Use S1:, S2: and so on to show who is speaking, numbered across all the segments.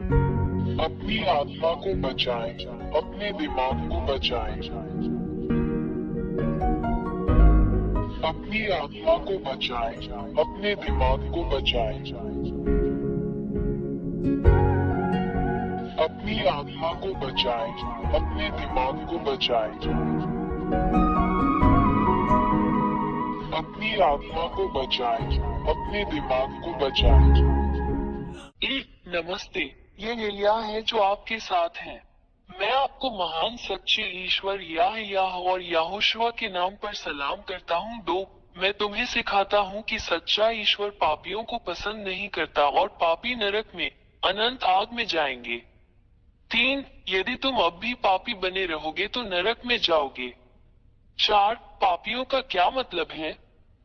S1: अपनी आत्मा को बचाएं, अपने दिमाग को बचाएं। अपनी आत्मा को बचाएं, अपने दिमाग को बचाएं। अपनी आत्मा को बचाएं, अपने दिमाग को बचाएं। अपनी आत्मा को बचाएं, अपने दिमाग को बचाएं।
S2: नमस्ते, ये एलिया है जो आपके साथ है। मैं आपको महान सच्चे ईश्वर याह और याहोशुआ के नाम पर सलाम करता हूँ। 2, मैं तुम्हें सिखाता हूँ कि सच्चा ईश्वर पापियों को पसंद नहीं करता और पापी नरक में अनंत आग में जाएंगे। 3, यदि तुम अब भी पापी बने रहोगे तो नरक में जाओगे। 4, पापियों का क्या मतलब है?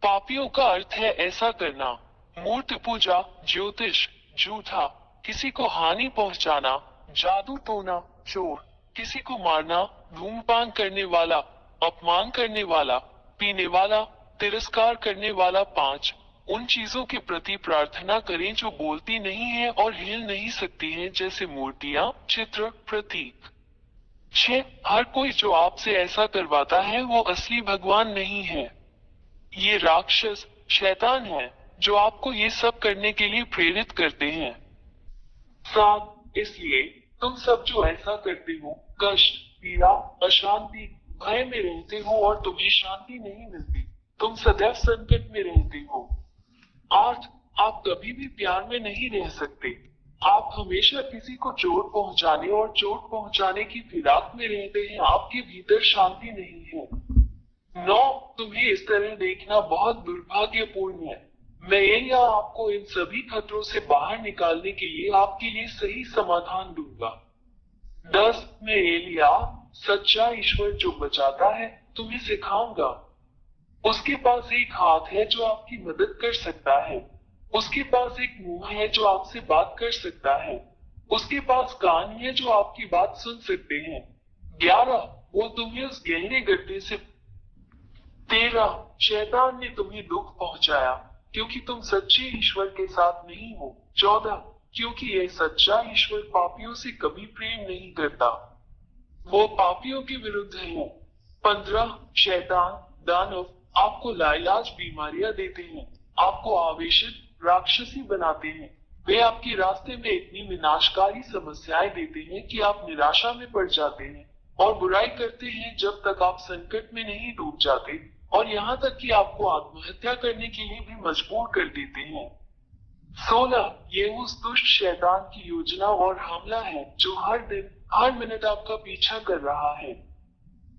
S2: पापियों का अर्थ है ऐसा करना: मूर्ति पूजा, ज्योतिष, झूठा, किसी को हानि पहुंचाना, जादू टोना, चोर, किसी को मारना, धूम्रपान करने वाला, अपमान करने वाला, पीने वाला, तिरस्कार करने वाला। 5, उन चीजों के प्रति प्रार्थना करें जो बोलती नहीं है और हिल नहीं सकती हैं, जैसे मूर्तियां, चित्र, प्रतीक। 6, हर कोई जो आपसे ऐसा करवाता है वो असली भगवान नहीं है। ये राक्षस, शैतान है जो आपको ये सब करने के लिए प्रेरित करते हैं। 7, इसलिए तुम सब जो ऐसा करते हो, कष्ट, पीड़ा, अशांति, भय में रहते हो और तुम्हें शांति नहीं मिलती। तुम सदैव संकट में रहते हो। 8, आप कभी भी प्यार में नहीं रह सकते। आप हमेशा किसी को चोट पहुंचाने और चोट पहुंचाने की फिराक में रहते हैं। आपके भीतर शांति नहीं है। 9, तुम्हें इस तरह देखना बहुत दुर्भाग्यपूर्ण है। मैं यहाँ आपको इन सभी खतरों से बाहर निकालने के लिए आपके लिए सही समाधान दूंगा। 10, मैं एलिया, सच्चा ईश्वर जो बचाता है, तुम्हें सिखाऊंगा। उसके पास एक हाथ है जो आपकी मदद कर सकता है। उसके पास एक मुंह है जो आपसे बात कर सकता है। उसके पास कान है जो आपकी बात सुन सकते हैं। 11, वो तुम्हें उस गहरे गड्ढे से 13, शैतान ने तुम्हें दुख पहुंचाया क्योंकि तुम सच्चे ईश्वर के साथ नहीं हो। 14, क्योंकि यह सच्चा ईश्वर पापियों से कभी प्रेम नहीं करता, वो पापियों के विरुद्ध है। 15, शैतान, दानव आपको लाइलाज बीमारियां देते हैं, आपको आवेशित, राक्षसी बनाते हैं। वे आपके रास्ते में इतनी विनाशकारी समस्याएं देते हैं कि आप निराशा में पड़ जाते हैं और बुराई करते हैं जब तक आप संकट में नहीं डूब जाते, और यहाँ तक कि आपको आत्महत्या करने के लिए भी मजबूर कर देते हैं। 16, ये उस दुष्ट शैतान की योजना और हमला है जो हर दिन, हर मिनट आपका पीछा कर रहा है।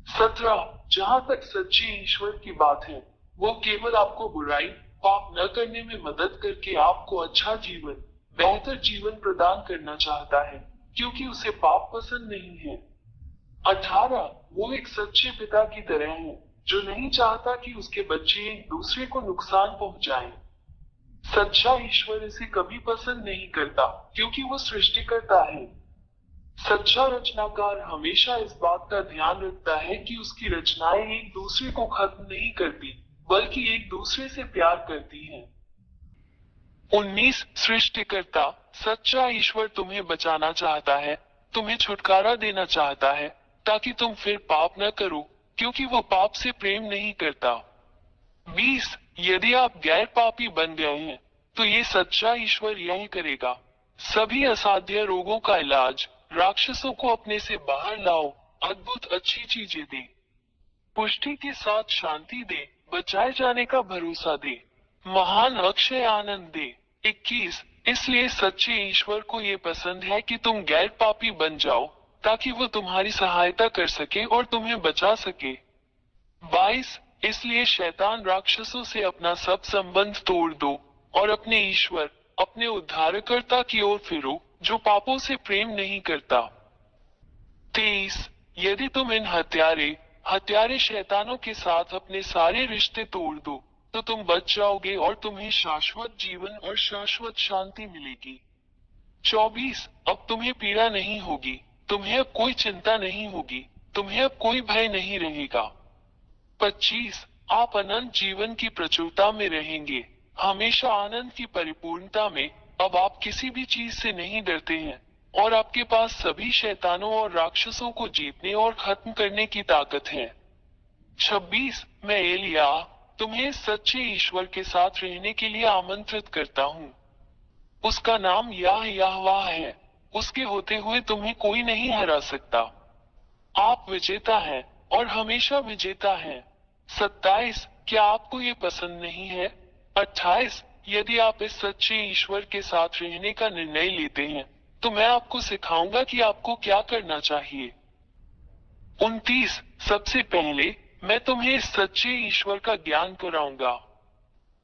S2: 17, जहाँ तक सच्चे ईश्वर की बात है, वो केवल आपको बुराई, पाप न करने में मदद करके आपको अच्छा जीवन, बेहतर जीवन प्रदान करना चाहता है, क्योंकि उसे पाप पसंद नहीं है। 18, वो एक सच्चे पिता की तरह है जो नहीं चाहता कि उसके बच्चे एक दूसरे को नुकसान पहुंचाएं। सच्चा ईश्वर इसे कभी पसंद नहीं करता क्योंकि वो सृष्टिकर्ता है। सच्चा रचनाकार हमेशा इस बात का ध्यान रखता है कि उसकी रचनाएं एक दूसरे को खत्म नहीं करती, बल्कि एक दूसरे से प्यार करती हैं। 19, सृष्टिकर्ता, सच्चा ईश्वर तुम्हें बचाना चाहता है, तुम्हें छुटकारा देना चाहता है, ताकि तुम फिर पाप न करो, क्योंकि वो पाप से प्रेम नहीं करता। 20, यदि आप गैर पापी बन गए हैं, तो ये सच्चा ईश्वर यही करेगा: सभी असाध्य रोगों का इलाज, राक्षसों को अपने से बाहर लाओ, अद्भुत अच्छी चीजें दे, पुष्टि के साथ शांति दे, बचाए जाने का भरोसा दे, महान अक्षय आनंद दे। 21, इसलिए सच्चे ईश्वर को ये पसंद है कि तुम गैर पापी बन जाओ, ताकि वो तुम्हारी सहायता कर सके और तुम्हें बचा सके। 22, इसलिए शैतान राक्षसों से अपना सब संबंध तोड़ दो और अपने ईश्वर, अपने उद्धारकर्ता की ओर फिरो, जो पापों से प्रेम नहीं करता। 23, यदि तुम इन हत्यारे शैतानों के साथ अपने सारे रिश्ते तोड़ दो, तो तुम बच जाओगे और तुम्हें शाश्वत जीवन और शाश्वत शांति मिलेगी। 24, अब तुम्हें पीड़ा नहीं होगी, तुम्हें अब कोई चिंता नहीं होगी, तुम्हें अब कोई भय नहीं रहेगा। 25, आप अनंत जीवन की प्रचुरता में रहेंगे, हमेशा आनंद की परिपूर्णता में। अब आप किसी भी चीज से नहीं डरते हैं और आपके पास सभी शैतानों और राक्षसों को जीतने और खत्म करने की ताकत है। 26 मैं एलिया तुम्हें सच्चे ईश्वर के साथ रहने के लिए आमंत्रित करता हूँ। उसका नाम यहोवा है। उसके होते हुए तुम्हें कोई नहीं हरा सकता। आप विजेता हैं और हमेशा विजेता हैं। 27 क्या आपको ये पसंद नहीं है? 28 यदि आप इस सच्चे ईश्वर के साथ रहने का निर्णय लेते हैं तो मैं आपको सिखाऊंगा कि आपको क्या करना चाहिए। 29 सबसे पहले मैं तुम्हें इस सच्चे ईश्वर का ज्ञान कराऊंगा।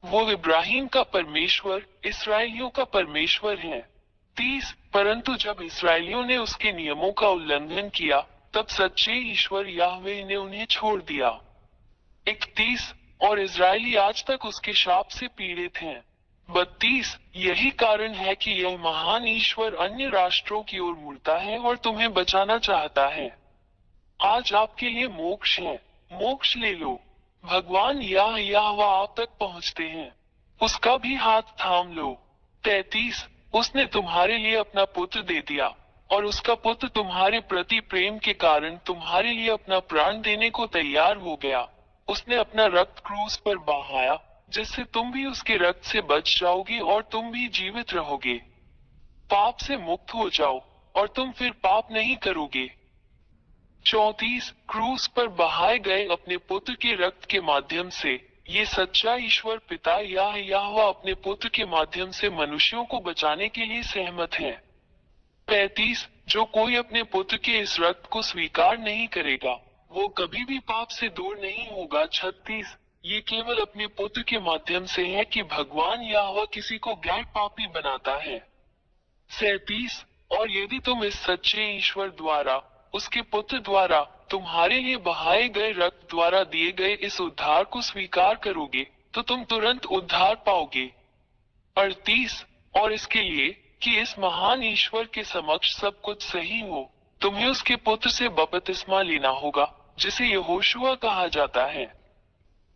S2: वो इब्राहिम का परमेश्वर, इसराइलियों का परमेश्वर है। 30 परंतु जब इसराइलियों ने उसके नियमों का उल्लंघन किया तब सच्चे ईश्वर याहवे ने उन्हें छोड़ दिया। 31 और इजरायली आज तक उसके शाप से पीड़ित हैं। 32 यही कारण है कि यह महान ईश्वर अन्य राष्ट्रों की ओर मुड़ता है और तुम्हें बचाना चाहता है। आज आपके लिए मोक्ष है, मोक्ष ले लो। भगवान यहोवा आप तक पहुंचते हैं, उसका भी हाथ थाम लो। 33 उसने तुम्हारे लिए अपना पुत्र दे दिया और उसका पुत्र तुम्हारे प्रति प्रेम के कारण तुम्हारे लिए अपना प्राण देने को तैयार हो गया। उसने अपना रक्त क्रूस पर बहाया जिससे तुम भी उसके रक्त से बच जाओगे और तुम भी जीवित रहोगे। पाप से मुक्त हो जाओ और तुम फिर पाप नहीं करोगे। 34 क्रूस पर बहाए गए अपने पुत्र के रक्त के माध्यम से ये सच्चा ईश्वर पिता यहोवा अपने पुत्र के माध्यम से मनुष्यों को बचाने के लिए सहमत है। 35 जो कोई अपने पुत्र के इस रक्त को स्वीकार नहीं करेगा वो कभी भी पाप से दूर नहीं होगा। 36 ये केवल अपने पुत्र के माध्यम से है कि भगवान यहोवा किसी को गैर पापी बनाता है। 37 और यदि तुम इस सच्चे ईश्वर द्वारा उसके पुत्र द्वारा तुम्हारे लिए बहाए गए रक्त द्वारा दिए गए इस उद्धार को स्वीकार करोगे तो तुम तुरंत उद्धार पाओगे। 38 और इसके लिए कि इस महान ईश्वर के समक्ष सब कुछ सही हो तुम्हें उसके पुत्र से बपतिस्मा लेना होगा जिसे यहोशुआ कहा जाता है।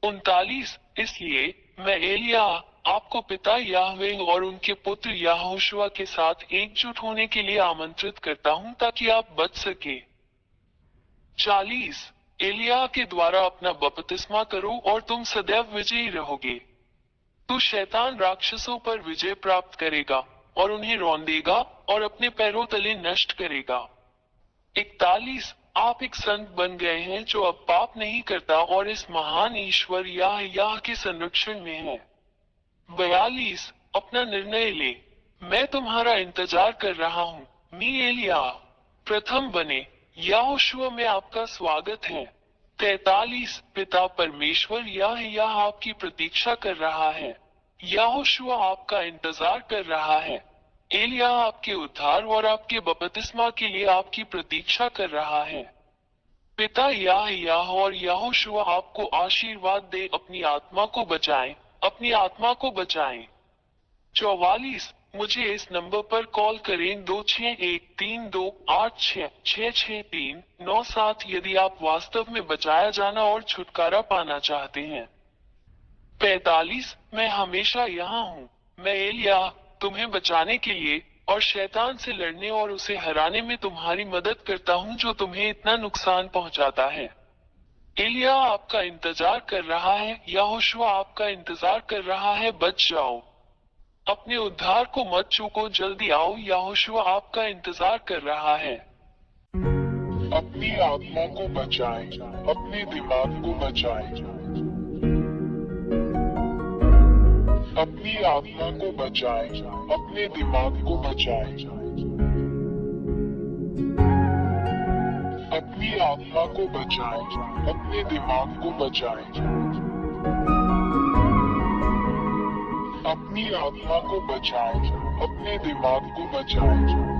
S2: 39 इसलिए मैं एलिया आपको पिता याहवे और उनके पुत्र यहोशुआ के साथ एकजुट होने के लिए आमंत्रित करता हूं ताकि आप बच सके। 40 एलिया के द्वारा अपना बपतिस्मा करो और तुम सदैव विजयी रहोगे। तू शैतान राक्षसों पर विजय प्राप्त करेगा और उन्हें रौंदेगा और अपने पैरों तले नष्ट करेगा। 41 आप एक संत बन गए हैं जो अब पाप नहीं करता और इस महान ईश्वर याह के संरक्षण में है। 42 अपना निर्णय ले, मैं तुम्हारा इंतजार कर रहा हूँ। मी एलिया प्रथम बने यहोशुआ में आपका स्वागत है। 43 पिता परमेश्वर याह आपकी प्रतीक्षा कर रहा है। यहोशुआ आपका इंतजार कर रहा है। एलिया आपके उद्धार और आपके बपतिस्मा के लिए आपकी प्रतीक्षा कर रहा है। पिता याह और यहोशुआ आपको आशीर्वाद दे अपनी आत्मा को बचाएं, अपनी आत्मा को बचाएं। 44 मुझे इस नंबर पर कॉल करें 261328666397 यदि आप वास्तव में बचाया जाना और छुटकारा पाना चाहते हैं। 45 मैं हमेशा यहाँ हूँ। मैं एलिया तुम्हें बचाने के लिए और शैतान से लड़ने और उसे हराने में तुम्हारी मदद करता हूँ जो तुम्हें इतना नुकसान पहुँचाता है। एलिया आपका इंतजार कर रहा है, यहोशुआ आपका इंतजार कर रहा है, बच जाओ। अपने उद्धार को मत चूको, जल्दी आओ, यहोशुआ आपका इंतजार कर रहा है।
S1: अपनी आत्मा को बचाएं, अपने दिमाग को बचाएं। अपनी आत्मा को बचाएं, अपने दिमाग को बचाएं। अपनी आत्मा को बचाएं, अपने दिमाग को बचाएं। अपनी आत्मा को बचाएं, अपने दिमाग को बचाएं।